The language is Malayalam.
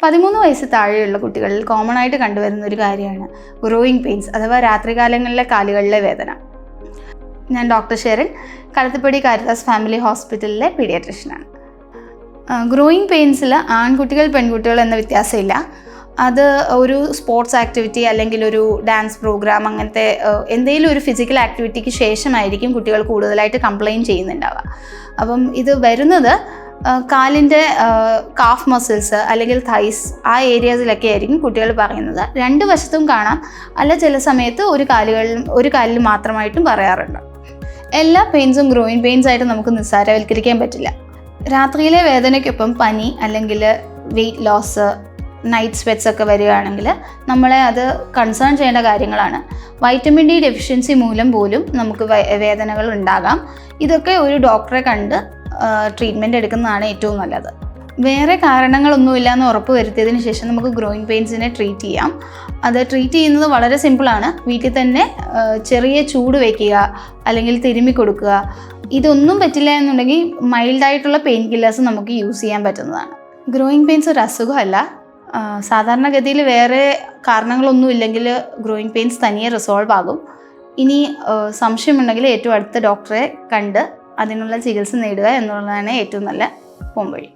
13 വയസ്സ് താഴെയുള്ള കുട്ടികളിൽ കോമൺ ആയിട്ട് കണ്ടുവരുന്ന ഒരു കാര്യമാണ് ഗ്രോയിങ് പെയിൻസ് അഥവാ രാത്രികാലങ്ങളിലെ കാലുകളിലെ വേദന. ഞാൻ ഡോക്ടർ ഷെറിൻ, കടത്തപ്പടി കാരിതാസ് ഫാമിലി ഹോസ്പിറ്റലിലെ പീഡിയാട്രിഷ്യനാണ്. ഗ്രോയിങ് പെയിൻസിൽ ആൺകുട്ടികൾ പെൺകുട്ടികൾ എന്ന വ്യത്യാസമില്ല. അത് ഒരു സ്പോർട്സ് ആക്ടിവിറ്റി അല്ലെങ്കിൽ ഒരു ഡാൻസ് പ്രോഗ്രാം അങ്ങനത്തെ എന്തെങ്കിലും ഒരു ഫിസിക്കൽ ആക്ടിവിറ്റിക്ക് ശേഷമായിരിക്കും കുട്ടികൾ കൂടുതലായിട്ട് കംപ്ലയിൻറ്റ് ചെയ്യുന്നുണ്ടാവുക. അപ്പം ഇത് വരുന്നത് കാലിൻ്റെ കാഫ് മസിൽസ് അല്ലെങ്കിൽ തൈസ് ആ ഏരിയാസിലൊക്കെ ആയിരിക്കും കുട്ടികൾ പറയുന്നത്. രണ്ട് വശത്തും കാണാം, അല്ല ചില സമയത്ത് ഒരു കാലിൽ മാത്രമായിട്ടും പറയാറുണ്ട്. എല്ലാ പെയിൻസും ഗ്രോയിങ് പെയിൻസ് ആയിട്ട് നമുക്ക് നിസ്സാരവൽക്കരിക്കാൻ പറ്റില്ല. രാത്രിയിലെ വേദനയ്ക്കൊപ്പം പനി അല്ലെങ്കിൽ വെയ്റ്റ് ലോസ്, നൈറ്റ് സ്വെറ്റ്സ് ഒക്കെ വരികയാണെങ്കിൽ നമ്മളെ അത് കൺസേൺ ചെയ്യേണ്ട കാര്യങ്ങളാണ്. വൈറ്റമിൻ ഡി ഡെഫിഷ്യൻസി മൂലം പോലും നമുക്ക് വേദനകൾ ഉണ്ടാകാം. ഇതൊക്കെ ഒരു ഡോക്ടറെ കണ്ട് ട്രീറ്റ്മെൻറ്റ് എടുക്കുന്നതാണ് ഏറ്റവും നല്ലത്. വേറെ കാരണങ്ങളൊന്നുമില്ല എന്ന് ഉറപ്പ് വരുത്തിയതിന് ശേഷം നമുക്ക് ഗ്രോയിങ് പെയിൻസിനെ ട്രീറ്റ് ചെയ്യാം. അത് ട്രീറ്റ് ചെയ്യുന്നത് വളരെ സിമ്പിളാണ്. വീട്ടിൽ തന്നെ ചെറിയ ചൂട് വയ്ക്കുക അല്ലെങ്കിൽ തിരുമ്മി കൊടുക്കുക. ഇതൊന്നും പറ്റില്ല എന്നുണ്ടെങ്കിൽ മൈൽഡായിട്ടുള്ള പെയിൻ കില്ലേഴ്സ് നമുക്ക് യൂസ് ചെയ്യാൻ പറ്റുന്നതാണ്. ഗ്രോയിങ് പെയിൻസ് ഒരു അസുഖമല്ല. സാധാരണഗതിയിൽ വേറെ കാരണങ്ങളൊന്നും ഇല്ലെങ്കിൽ ഗ്രോയിങ് പെയിൻസ് തനിയെ റിസോൾവ് ആകും. ഇനി സംശയമുണ്ടെങ്കിൽ ഏറ്റവും അടുത്ത ഡോക്ടറെ കണ്ട് അതിനുള്ള ചികിത്സ നേടുക എന്നുള്ളതാണ് ഏറ്റവും നല്ല പോംവഴി.